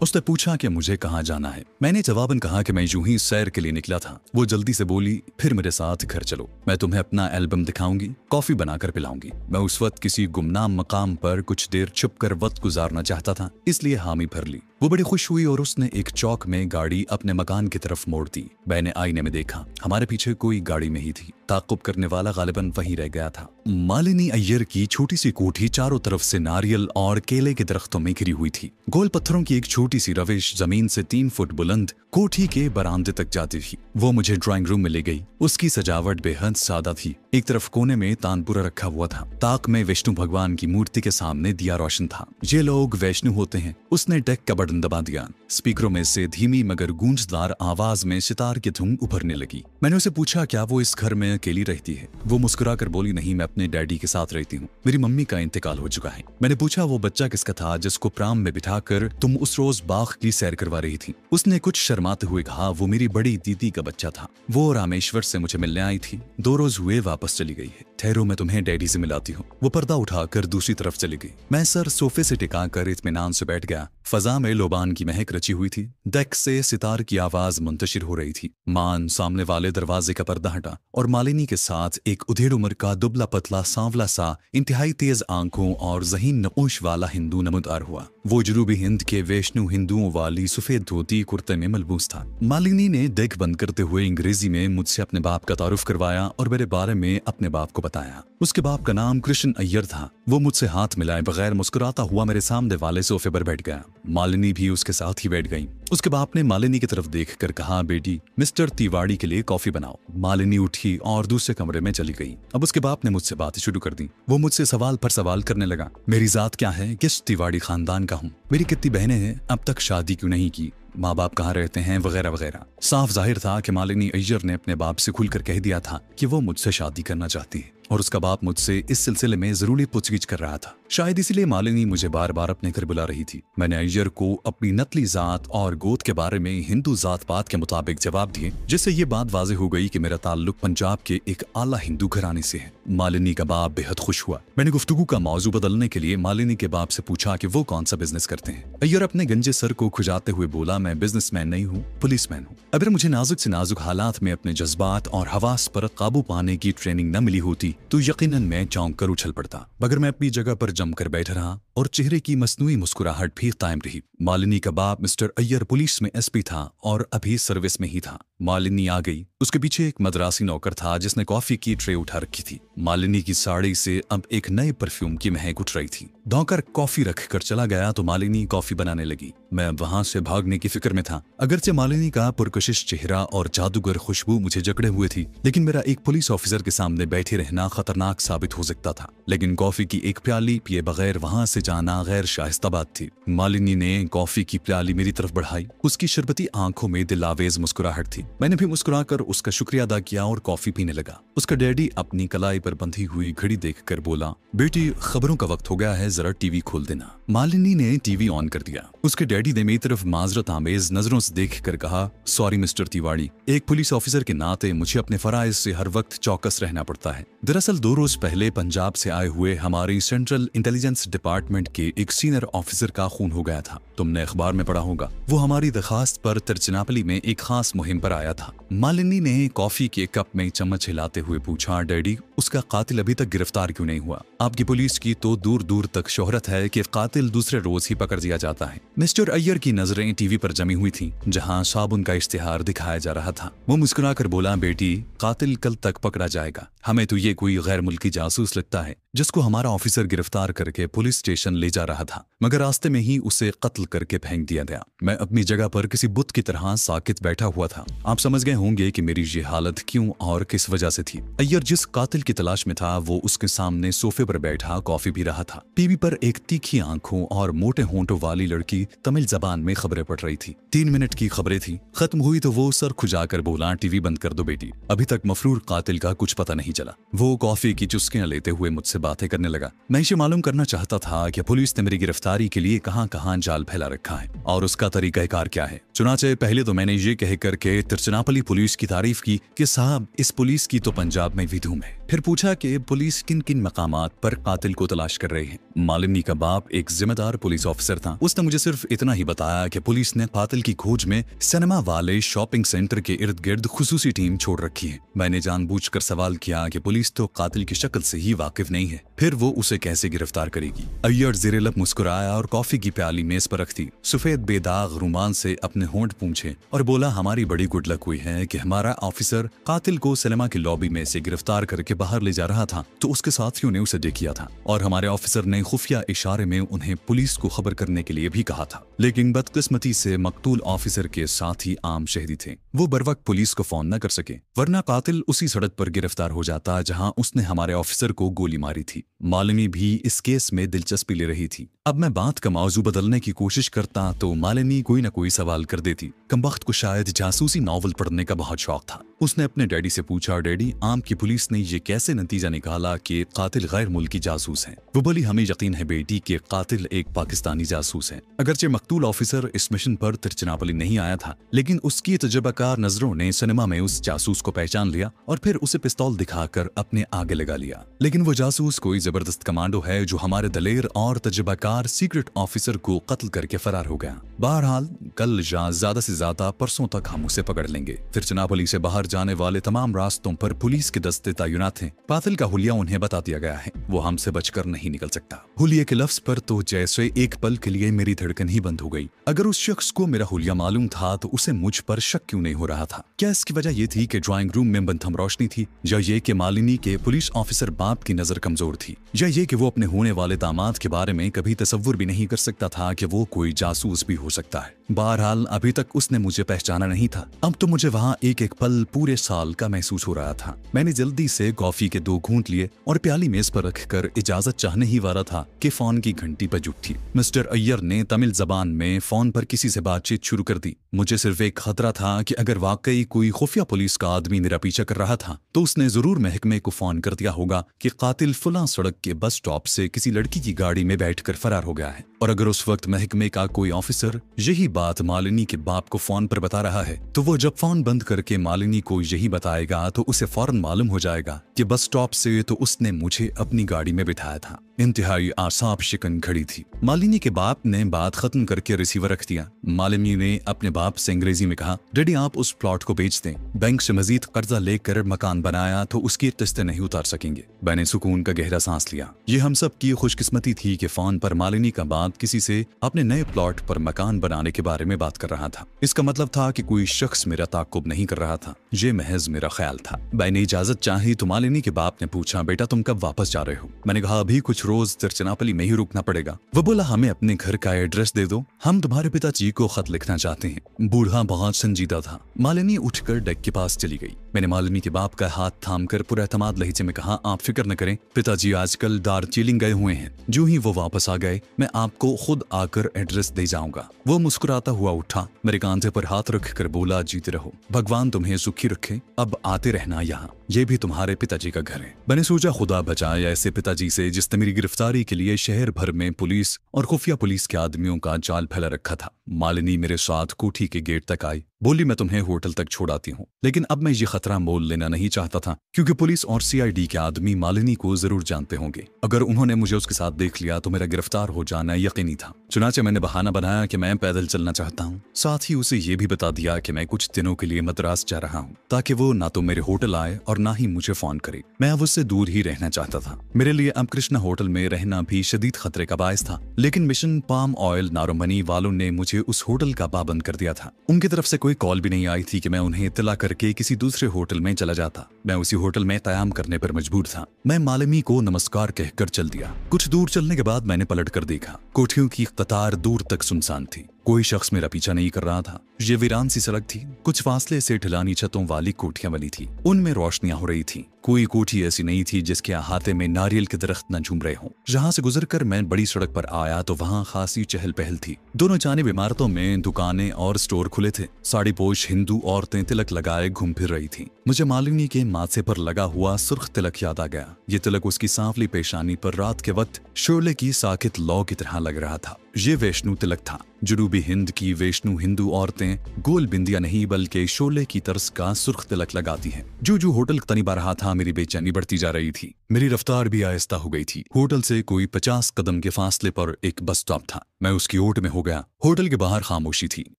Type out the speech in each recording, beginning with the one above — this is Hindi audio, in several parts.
उसने पूछा कि मुझे कहाँ जाना है। मैंने जवाबन कहा कि मैं यूं ही सैर के लिए निकला था। वो जल्दी से बोली, फिर मेरे साथ घर चलो, मैं तुम्हें अपना एल्बम दिखाऊंगी, कॉफी बनाकर पिलाऊंगी। मैं उस वक्त किसी गुमनाम मकाम पर कुछ देर छुपकर वक्त गुजारना चाहता था, इसलिए हामी भर ली। वो बड़ी खुश हुई और उसने एक चौक में गाड़ी अपने मकान की तरफ मोड़ दी। मैंने आईने में देखा, हमारे पीछे कोई गाड़ी में ही थी। ताक़ुब करने वाला गालिबन वहीं रह गया था। मालिनी अय्यर की छोटी सी कोठी चारों तरफ से नारियल और केले के दरख्तों में घिरी हुई थी। गोल पत्थरों की एक छोटी सी रविश जमीन से 3 फुट बुलंद कोठी के बरामदे तक जाती थी। वो मुझे ड्राइंग रूम में ले गई। उसकी सजावट बेहद सादा थी। एक तरफ कोने में तानपुरा रखा हुआ था। ताक में विष्णु भगवान की मूर्ति के सामने दिया रोशन था। ये लोग वैष्णु होते हैं। उसने डेक का बटन दबा दिया। स्पीकरों में से धीमी मगर गूंजदार आवाज में सितार की धुन उभरने लगी। मैंने उसे पूछा, क्या वो इस घर में अकेली रहती है? वो मुस्कुराकर बोली, नहीं, मैं अपने डैडी के साथ रहती हूँ। मेरी मम्मी का इंतकाल हो चुका है। मैंने पूछा, वो बच्चा किसका था जिसको प्राम में बिठाकर तुम उस रोज बाग की सैर करवा रही थी? उसने कुछ शर्माते हुए कहा, वो मेरी बड़ी दीदी का बच्चा था। वो रामेश्वर से मुझे मिलने आई थी। 2 रोज हुए वापस चली गई है। ठहरो, मैं तुम्हें डैडी से मिलाती हूँ। वो पर्दा उठाकर दूसरी तरफ चली गई। मैं सर सोफे से टिकाकर इत्मीनान से बैठ गया। फजा में लोबान की महक रची हुई थी। डेक से सितार की आवाज मुंतशिर हो रही थी। मान सामने वाले दरवाजे का पर्दा हटा और मालिनी के साथ एक उधेड़ उम्र का दुबला पतला सांवला सा इंतहाई तेज आंखों और ज़हीन नकोश वाला हिंदू नमूदार हुआ। वो जनूबी हिंद के वैष्णु हिंदुओं वाली सफेद धोती कुर्ते में मलबूस था। मालिनी ने डेक बंद करते हुए अंग्रेजी में मुझसे अपने बाप का तारुफ करवाया और मेरे बारे में अपने बाप को बताया। उसके बाप का नाम कृष्ण अय्यर था। वो मुझसे हाथ मिलाए बगैर मुस्कुराता हुआ मेरे सामने वाले सोफे पर बैठ गया। मालिनी भी उसके साथ ही बैठ गई। उसके बाप ने मालिनी की तरफ देखकर कहा, बेटी, मिस्टर तिवाड़ी के लिए कॉफी बनाओ। मालिनी उठी और दूसरे कमरे में चली गई। अब उसके बाप ने मुझसे बातें शुरू कर दी। वो मुझसे सवाल पर सवाल करने लगा। मेरी जात क्या है, किस तिवाड़ी खानदान का हूँ, मेरी कितनी बहनें हैं, अब तक शादी क्यों नहीं की, माँ बाप कहाँ रहते हैं, वगैरह वगैरह। साफ जाहिर था कि मालिनी अय्यर ने अपने बाप से खुलकर कह दिया था कि वो मुझसे शादी करना चाहती है और उसका बाप मुझसे इस सिलसिले में जरूरी पूछगिछ कर रहा था। शायद इसलिए मालिनी मुझे बार बार अपने घर बुला रही थी। मैंने अय्यर को अपनी नस्ली जात और गोद के बारे में हिंदू जात पात के मुताबिक जवाब दिए, जिससे ये बात वाज़ेह हो गई कि मेरा ताल्लुक पंजाब के एक आला हिंदू घराने से है। मालिनी का बाप बेहद खुश हुआ। मैंने गुफ्तगू का मौजू बदलने के लिए मालिनी के बाप से पूछा कि वो कौन सा बिजनेस करते हैं। अय्यर अपने गंजे सर को खुजाते हुए बोला, मैं बिजनेसमैन नहीं हूँ, पुलिसमैन हूँ। अगर मुझे नाजुक से नाजुक हालात में अपने जज्बात और हवास पर काबू पाने की ट्रेनिंग न मिली होती तो यकीनन मैं चौंक कर उछल पड़ता, मगर मैं अपनी जगह पर जमकर बैठा रहा और चेहरे की मसनूई मुस्कुराहट भी कायम रही। मालिनी का बाप मिस्टर अय्यर पुलिस में एसपी था और अभी सर्विस में ही था। मालिनी आ गई। उसके पीछे एक मद्रासी नौकर था जिसने कॉफी की ट्रे उठा रखी थी। मालिनी की साड़ी से अब एक नए परफ्यूम की महक उठ रही थी। नौकर कॉफी रख कर चला गया तो मालिनी कॉफी बनाने लगी। मैं अब वहां से भागने की फिक्र में था। अगरचे मालिनी का पुरकशिश चेहरा और जादूगर खुशबू मुझे जकड़े हुए थी, लेकिन मेरा एक पुलिस ऑफिसर के सामने बैठे रहना खतरनाक साबित हो सकता था। लेकिन कॉफी की एक प्याली पिए बगैर वहां से जाना गैर शाइस्ता बात थी। मालिनी ने कॉफी की प्याली मेरी तरफ बढ़ाई। उसकी शरबती आंखों में दिलावेज मुस्कुराहट थी। मैंने भी मुस्कुराकर उसका शुक्रिया अदा किया और कॉफी पीने लगा। उसका डैडी अपनी कलाई पर बंधी हुई घड़ी देखकर बोला, बेटी, खबरों का वक्त हो गया है, जरा टीवी खोल देना। मालिनी ने टीवी ऑन कर दिया। उसके डैडी ने मेरी तरफ माजरत आमेज नजरों से देखकर कहा, सॉरी मिस्टर तिवाड़ी, एक पुलिस ऑफिसर के नाते मुझे अपने फराइज से हर वक्त चौकस रहना पड़ता है। दरअसल 2 रोज पहले पंजाब से आए हुए हमारी सेंट्रल इंटेलिजेंस डिपार्टमेंट के एक सीनियर ऑफिसर का खून हो गया था। तुमने अखबार में पढ़ा होगा। वो हमारी दरखास्त पर तिरुचिरापल्ली में एक खास मुहिम पर आया था। मालिनी ने कॉफी के कप में चम्मच हिलाते हुए पूछा, डैडी, उसका कातिल अभी तक गिरफ्तार क्यों नहीं हुआ? आपकी पुलिस की तो दूर दूर तक शोहरत है कि कातिल दूसरे रोज ही पकड़ दिया जाता है। मिस्टर अय्यर की नजरें टीवी पर जमी हुई थीं, जहां साबुन का इश्तिहार दिखाया जा रहा था। वो मुस्कुराकर बोला, बेटी, कातिल कल तक पकड़ा जाएगा। हमें तो ये कोई गैर मुल्की जासूस लगता है जिसको हमारा ऑफिसर गिरफ्तार करके पुलिस स्टेशन ले जा रहा था, मगर रास्ते में ही उसे कत्ल करके फेंक दिया गया। मैं अपनी जगह पर किसी बुत की तरह साकित बैठा हुआ था। आप समझ गए होंगे कि मेरी ये हालत क्यों और किस वजह से थी। अय्यर जिस कातिल की तलाश में था वो उसके सामने सोफे पर बैठा कॉफी पी रहा था। टीवी पर एक तीखी आंखों और मोटे होंठों वाली लड़की तमिल जबान में खबरें पढ़ रही थी। 3 मिनट की खबरें थी। खत्म हुई तो वो सर खुजाकर बोला, टीवी बंद कर दो बेटी, अभी तक मफरूर कातिल का कुछ पता नहीं चला। वो कॉफी की चुस्कियां लेते हुए मुझसे बातें करने लगा। मैं इसे मालूम करना चाहता था कि पुलिस ने मेरी गिरफ्तारी के लिए कहां कहां जाल फैला रखा है और उसका तरीकाकार क्या है। चुनाचे पहले तो मैंने ये कह करके तिरुचिरापल्ली पुलिस की तारीफ की कि साहब, इस पुलिस की तो पंजाब में भी धूम है। फिर पूछा कि पुलिस किन किन मकामात पर कातिल को तलाश कर रही है। मालिनी का बाप एक जिम्मेदार पुलिस ऑफिसर था। उसने मुझे सिर्फ इतना ही बताया कि पुलिस ने कातिल की खोज में सिनेमा वाले शॉपिंग सेंटर के इर्द गिर्द खुसूसी टीम छोड़ रखी है। मैंने जानबूझकर सवाल किया कि पुलिस तो कातिल की शक्ल से ही वाकिफ नहीं है, फिर वो उसे कैसे गिरफ्तार करेगी। अय्यर ज़ेरे लब मुस्कुराया और कॉफी की प्याली मेज पर रख दी। सफेद बेदाग रुमाल से अपने होंठ पूंछे और बोला, हमारी बड़ी गुड लक हुई है कि हमारा ऑफिसर कातिल को सिनेमा की लॉबी में से गिरफ्तार करके बाहर ले जा रहा था तो उसके साथियों ने उसे देख किया था और हमारे ऑफिसर ने खुफिया इशारे में उन्हें पुलिस को खबर करने के लिए भी कहा था। लेकिन बदकिस्मती से मकतूल ऑफिसर के साथी आम शहरी थे। वो बर वक्त पुलिस को फोन न कर सके, वरना कातिल उसी सड़क पर गिरफ्तार हो जाता जहां उसने हमारे ऑफिसर को गोली मारी थी। मालिनी भी इस केस में दिलचस्पी ले रही थी। अब मैं बात का मौजू बदलने की कोशिश करता तो मालिनी कोई न कोई सवाल कर देती। कमबख्त को शायद जासूसी नॉवल पढ़ने का बहुत शौक था। उसने अपने डैडी से पूछा, डैडी आम की पुलिस ने ये कैसे नतीजा निकाला कि कातिल गैर मुल्की जासूस है? वो बोली, हमें यकीन है बेटी कि कातिल एक पाकिस्तानी जासूस है। अगरचे मकतूल ऑफिसर इस मिशन पर तिरुचिरापल्ली नहीं आया था, लेकिन उसकी तजुर्बाकार नजरों ने सिनेमा में उस जासूस को पहचान लिया और फिर उसे पिस्तौल दिखाकर अपने आगे लगा लिया। लेकिन वो जासूस कोई जबरदस्त कमांडो है जो हमारे दलेर और तजुर्बाकार सीक्रेट ऑफिसर को कत्ल करके फरार हो गया। बहरहाल कल या ज्यादा से ज्यादा परसों तक हम उसे पकड़ लेंगे। तिरुचिरापल्ली से बाहर जाने वाले तमाम रास्तों पर पुलिस के दस्ते तैनात हैं। कातिल का हुलिया उन्हें बता दिया गया है, वो हमसे बचकर नहीं निकल सकता। हुलिये के लफ्ज पर तो जैसे एक पल के लिए मेरी धड़कन ही बंद हो गई। अगर उस शख्स को मेरा हुलिया मालूम था तो उसे मुझ पर शक क्यों नहीं हो रहा था? क्या इसकी वजह यह थी कि ड्राइंग रूम में बंधम रोशनी थी, या ये कि मालिनी के पुलिस ऑफिसर बाप की नजर कमजोर थी, या ये कि वो अपने होने वाले दामाद के बारे में कभी तसव्वुर भी नहीं कर सकता था कि वो कोई जासूस भी हो सकता है। बहरहाल अभी तक उसने मुझे पहचाना नहीं था। अब तो मुझे वहाँ एक एक पल पूरे साल का महसूस हो रहा था। मैंने जल्दी से कॉफी के 2 घूंट लिए और प्याली मेज पर रखकर इजाजत चाहने ही वाला था कि फोन की घंटी पर जुटी। मिस्टर अय्यर ने तमिल जबान में फोन पर किसी से बातचीत शुरू कर दी। मुझे सिर्फ एक खतरा था कि अगर वाकई कोई खुफिया पुलिस का आदमी मेरा पीछा कर रहा था तो उसने जरूर महकमे को फोन कर दिया होगा कि कातिल फलां सड़क के बस स्टॉप से किसी लड़की की गाड़ी में बैठकर फरार हो गया है। और अगर उस वक्त महकमे का कोई ऑफिसर यही बात मालिनी के बाप को फोन पर बता रहा है तो वो जब फोन बंद करके मालिनी को यही बताएगा तो उसे फौरन मालूम हो जाएगा कि बस स्टॉप से तो उसने मुझे अपनी गाड़ी में बिठाया था। इंतहाई आसाब शिकन घड़ी थी। मालिनी के बाप ने बात खत्म करके रिसीवर रख दिया। मालिनी ने अपने बाप से अंग्रेजी में कहा, डैडी आप उस प्लॉट को बेच दें। बैंक से मजीद कर्जा लेकर मकान बनाया तो उसकी किस्तें नहीं उतार सकेंगे। मैंने सुकून का गहरा सांस लिया। ये हम सब की खुशकिस्मती थी कि फोन पर मालिनी का बाप किसी से अपने नए प्लॉट पर मकान बनाने के बारे में बात कर रहा था। इसका मतलब था कि कोई शख्स मेरा ताकुब नहीं कर रहा था। ये महज मेरा ख्याल था। मैंने इजाजत चाही तो मालिनी के बाप ने पूछा, बेटा तुम कब वापस जा रहे हो? मैंने कहा, अभी कुछ रोज तिरुचिरापल्ली में ही रुकना पड़ेगा। वो बोला, हमें अपने घर का एड्रेस दे दो, हम तुम्हारे पिताजी को खत लिखना चाहते हैं। बूढ़ा बहुत संजीदा था। मालिनी उठकर डेक के पास चली गई। मैंने मालिनी के बाप का हाथ थामकर पुरएतमाद लहजे में कहा, आप फिक्र न करें, पिताजी आजकल दार्जिलिंग गए हुए हैं। जो ही वो वापस आ गए मैं आपको खुद आकर एड्रेस दे जाऊंगा। वो मुस्कुराता हुआ उठा, मेरे कांधे पर हाथ रखकर बोला, जीते रहो, भगवान तुम्हें सुखी रखे, अब आते रहना यहाँ, ये भी तुम्हारे पिताजी का घर है। मैंने सोचा खुदा बचाए ऐसे पिताजी से जिसने मेरी गिरफ्तारी के लिए शहर भर में पुलिस और खुफिया पुलिस के आदमियों का जाल फैला रखा था। मालिनी मेरे साथ कोठी के गेट तक आई, बोली, मैं तुम्हें होटल तक छोड़ाती हूँ। लेकिन अब मैं ये खतरा मोल लेना नहीं चाहता था क्योंकि पुलिस और सीआईडी के आदमी मालिनी को जरूर जानते होंगे। अगर उन्होंने मुझे उसके साथ देख लिया तो मेरा गिरफ्तार हो जाना यकीनी था। चुनाचे मैंने बहाना बनाया कि मैं पैदल चलना चाहता हूँ। साथ ही उसे ये भी बता दिया कि मैं कुछ दिनों के लिए मद्रास जा रहा हूँ ताकि वो ना तो मेरे होटल आए और ना ही मुझे फोन करे। मैं अब उससे दूर ही रहना चाहता था। मेरे लिए अब कृष्णा होटल में रहना भी शदीद खतरे का बायस था। लेकिन मिशन पाम ऑयल नारोमनी वालों ने मुझे उस होटल का पाबंद कर दिया था। उनकी तरफ से कोई कॉल भी नहीं आई थी कि मैं उन्हें इत्तला करके किसी दूसरे होटल में चला जाता। मैं उसी होटल में कयाम करने पर मजबूर था। मैं मालिनी को नमस्कार कहकर चल दिया। कुछ दूर चलने के बाद मैंने पलट कर देखा। कोठियों की कतार दूर तक सुनसान थी। कोई शख्स मेरा पीछा नहीं कर रहा था। ये वीरान सी सड़क थी। कुछ फासले से ढलानी छतों वाली कोठियां बनी थी। उनमें रोशनियां हो रही थी। कोई कोठी ऐसी नहीं थी जिसके अहाते में नारियल के दरख्त न झूम रहे हों। जहां से गुजरकर मैं बड़ी सड़क पर आया तो वहां खासी चहल पहल थी। दोनों जानिब इमारतों में दुकानें और स्टोर खुले थे। साड़ी पोश हिंदू औरतें तिलक लगाए घूम फिर रही थी। मुझे मालिनी के माथे पर लगा हुआ सुर्ख तिलक याद आ गया। ये तिलक उसकी सांवली पेशानी पर रात के वक्त शोले की साकित लौ की तरह लग रहा था। ये वैष्णु तिलक था। जुनूबी पूर्वी हिंद की वैष्णु हिंदू औरतें गोल बिंदिया नहीं बल्कि शोले की तर्ज का सुर्ख तिलक लगाती हैं। जो होटल तनिबा रहा था, मेरी बेचैनी बढ़ती जा रही थी। मेरी रफ्तार भी आहिस्ता हो गई थी। होटल से कोई 50 कदम के फासले पर एक बस स्टॉप था। मैं उसकी ओट में हो गया। होटल के बाहर खामोशी थी।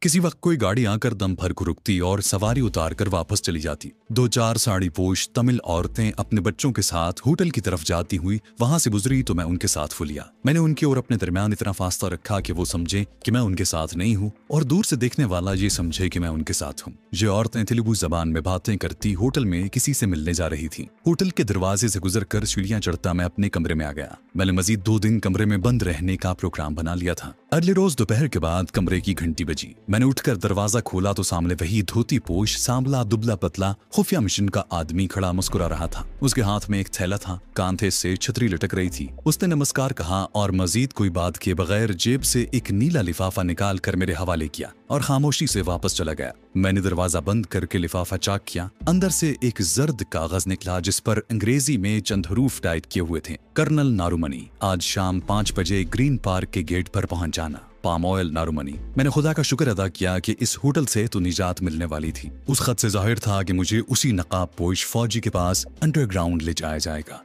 किसी वक्त कोई गाड़ी आकर दम भर को रुकती और सवारी उतार कर वापस चली जाती। 2-4 साड़ी पोश तमिल औरतें अपने बच्चों के साथ होटल की तरफ जाती हुई वहां से गुजरी तो मैं उनके साथ हो लिया। मैंने उनके और अपने दरमियान इतना फासला रखा कि वो समझे कि मैं उनके साथ नहीं हूँ और दूर से देखने वाला ये समझे कि मैं उनके साथ हूँ। ये औरतें तेलुगु जबान में बातें करती होटल में किसी से मिलने जा रही थी। होटल के दरवाजे से गुजर कर सीढ़ियां चढ़ता मैं अपने कमरे में आ गया। मैंने मजीद 2 दिन कमरे में बंद रहने का प्रोग्राम बना लिया था। अगले रोज दोपहर के बाद कमरे की घंटी बजी। मैंने उठकर दरवाजा खोला तो सामने वही धोती पोश सांवला दुबला पतला खुफिया मिशन का आदमी खड़ा मुस्कुरा रहा था। उसके हाथ में एक थैला था, कांधे से छतरी लटक रही थी। उसने नमस्कार कहा और मजीद कोई बात किए बगैर जेब से एक नीला लिफाफा निकाल कर मेरे हवाले किया और खामोशी से वापस चला गया। मैंने दरवाजा बंद करके लिफाफा चाक किया। अंदर से एक जर्द कागज निकला जिस पर अंग्रेजी में चंद हरूफ टाइप किए हुए थे। कर्नल नारुमनी, आज शाम 5 बजे ग्रीन पार्क के गेट पर पहुंच जाना। पाम ऑयल नारुमनी। मैंने खुदा का शुक्र अदा किया कि इस होटल से तो निजात मिलने वाली थी। उस खत से जाहिर था कि मुझे उसी नकाब पोश फौजी के पास अंडरग्राउंड ले जाया जाएगा।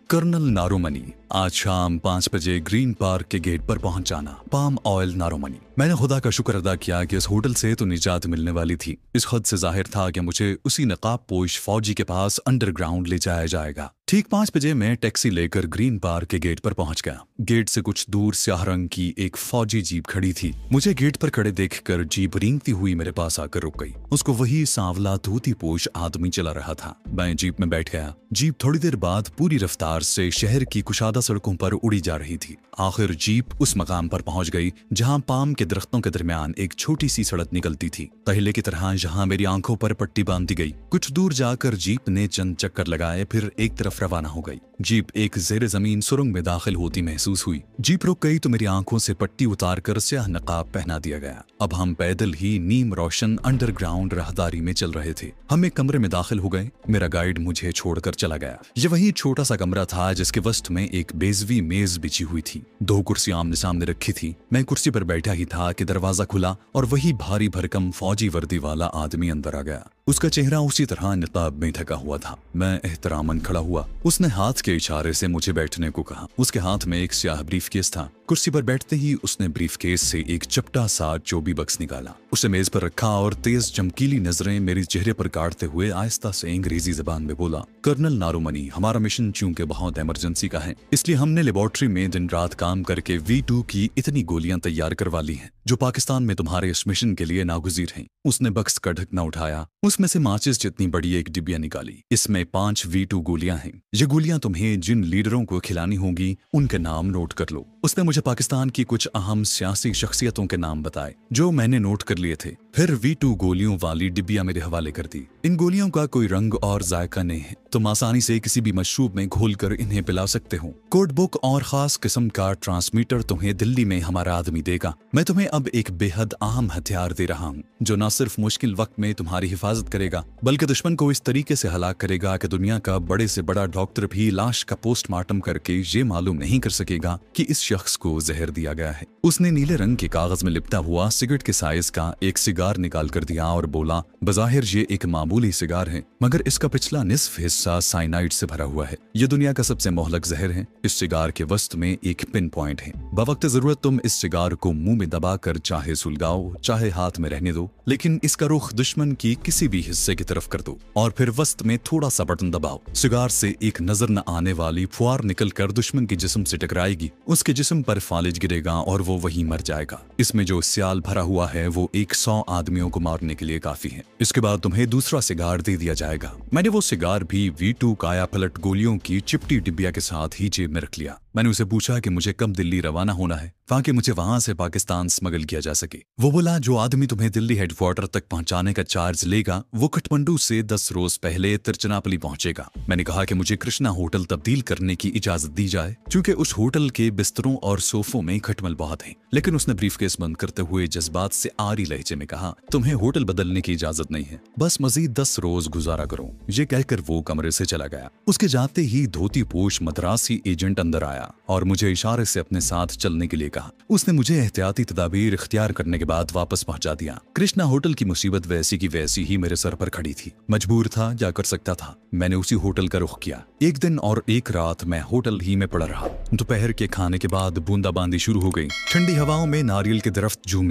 कर्नल नारुमनी, आज शाम 5 बजे ग्रीन पार्क के गेट पर पहुंच जाना। पाम ऑयल नारुमनी। मैंने खुदा का शुक्र अदा किया कि इस होटल से तो निजात मिलने वाली थी। इस खत से जाहिर था कि मुझे उसी नकाब पोश फौजी के पास अंडरग्राउंड ले जाया जाएगा। ठीक 5 बजे मैं टैक्सी लेकर ग्रीन पार्क के गेट पर पहुंच गया। गेट से कुछ दूर स्याह रंग की एक फौजी जीप खड़ी थी। मुझे गेट पर खड़े देखकर जीप रेंगती हुई मेरे पास आकर रुक गई। उसको वही सांवला धोती पोश आदमी चला रहा था। मैं जीप में बैठ गया। जीप थोड़ी देर बाद पूरी रफ्तार से शहर की कुशादा सड़कों पर उड़ी जा रही थी। आखिर जीप उस मकाम पर पहुंच गई जहां पाम के दरख्तों के दरमियान एक छोटी सी सड़क निकलती थी। पहले की तरह जहां मेरी आंखों पर पट्टी बांधी गई। कुछ दूर जाकर जीप ने चंद चक्कर लगाए, फिर एक तरफ रवाना हो गई। जीप एक जेर जमीन सुरंग में दाखिल होती महसूस हुई। जीप रुक गई तो मेरी आंखों से पट्टी उतारकर स्याह नकाब पहना दिया गया। अब हम पैदल ही नीम रोशन अंडरग्राउंड राहदारी में चल रहे थे। हम एक कमरे में दाखिल हो गए। मेरा गाइड मुझे छोड़कर चला गया। ये वही छोटा सा कमरा था जिसके वस्ट में एक बेजवी मेज बिछी हुई थी। 2 कुर्सी आमने सामने रखी थी। मैं कुर्सी पर बैठा ही था कि दरवाजा खुला और वही भारी भरकम फौजी वर्दी वाला आदमी अंदर आ गया। उसका चेहरा उसी तरह निकाब में ढका हुआ था। मैं एहतरामन खड़ा हुआ। उसने हाथ के इशारे से मुझे बैठने को कहा। उसके हाथ में एक स्याह ब्रीफकेस था। कुर्सी पर बैठते ही उसने ब्रीफकेस से एक चपटा सा चोबी बक्स निकाला, उसे मेज पर रखा और तेज चमकीली नजरें मेरे चेहरे पर काटते हुए आहिस्ता से अंग्रेजी जबान में बोला, कर्नल नारुमनी, हमारा मिशन चूंकि बहुत इमरजेंसी का है, इसलिए हमने लेबोरेटरी में दिन रात काम करके V2 की इतनी गोलियां तैयार करवा ली हैं जो पाकिस्तान में तुम्हारे इस मिशन के लिए नागुजीर हैं। उसने बक्स का ढकना उठाया, उसमें से माचिस जितनी बड़ी एक डिबिया निकाली। इसमें 5 V2 गोलियां हैं। ये गोलियां तुम्हें जिन लीडरों को खिलानी होंगी उनके नाम नोट कर लो। उसने मुझे पाकिस्तान की कुछ अहम सियासी शख्सियतों के नाम बताए जो मैंने नोट कर लिए थे। फिर V2 गोलियों वाली डिबिया मेरे हवाले कर दी। इन गोलियों का कोई रंग और जायका नहीं है, तुम आसानी से किसी भी मशरूब में घोलकर इन्हें पिला सकते हो। कोड बुक और खास किस्म का ट्रांसमीटर तुम्हें दिल्ली में हमारा आदमी देगा। मैं तुम्हें अब एक बेहद अहम हथियार दे रहा हूँ जो न सिर्फ मुश्किल वक्त में तुम्हारी हिफाजत करेगा बल्कि दुश्मन को इस तरीके से हलाक करेगा कि दुनिया का बड़े से बड़ा डॉक्टर भी लाश का पोस्टमार्टम करके ये मालूम नहीं कर सकेगा कि इस शख्स को जहर दिया गया है। उसने नीले रंग के कागज में लिपटा हुआ सिगरेट के साइज का एक सिगार निकाल कर दिया और बोला, बज़ाहिर ये एक मामूली सिगार है मगर इसका पिछला निस्फ हिस्सा साइनाइड से भरा हुआ है। ये दुनिया का सबसे मोहलक जहर है। इस सिगार के वस्त में एक पिन पॉइंट है। बवक्त जरूरत तुम इस सिगार को मुंह में दबाकर चाहे सुलगाओ चाहे हाथ में रहने दो, लेकिन इसका रुख दुश्मन की किसी भी हिस्से की तरफ कर दो और फिर वस्त में थोड़ा सा बटन दबाओ। सिगार से एक नजर न आने वाली फुआर निकलकर दुश्मन के जिस्म से टकराएगी। उसके जिस्म पर फालिज गिरेगा और वो वहीं मर जाएगा। इसमें जो सियाल भरा हुआ है वो 100 आदमियों को मारने के लिए काफी है। इसके बाद तुम्हें दूसरा सिगार दे दिया जाएगा। मैंने वो सिगार भी V2 काया पलट गोलियों की चिपटी डिबिया के साथ ही जेब में रख लिया। मैंने उसे पूछा कि मुझे कब दिल्ली रवाना होना है ताकि मुझे वहां से पाकिस्तान स्मगल किया जा सके। वो बोला, जो आदमी तुम्हें दिल्ली हेडक्वार्टर तक पहुंचाने का चार्ज लेगा वो काठमांडू से 10 रोज पहले तिरुचिरापल्ली पहुंचेगा। मैंने कहा कि मुझे कृष्णा होटल तब्दील करने की इजाजत दी जाए क्योंकि उस होटल के बिस्तरों और सोफों में खटमल बहुत है। लेकिन उसने ब्रीफकेस बंद करते हुए जज्बात से आरी लहजे में कहा, तुम्हें होटल बदलने की इजाजत नहीं है, बस मजीद 10 रोज गुजारा करो। ये कहकर वो कमरे से चला गया। उसके जाते ही धोती पोश मद्रासी एजेंट अंदर आया। आया और मुझे इशारे से अपने साथ चलने के लिए कहा। उसने मुझे एहतियाती तदाबीर इख्तियार करने के बाद वापस पहुंचा दिया। कृष्णा होटल की मुसीबत वैसी की वैसी ही मेरे सर पर खड़ी थी। मजबूर था, क्या कर सकता था। मैंने उसी होटल का रुख किया। एक दिन और एक रात मैं होटल ही में पड़ा रहा। दोपहर के खाने के बाद बूंदाबांदी शुरू हो गई। ठंडी हवाओं में नारियल के दरख्त झूम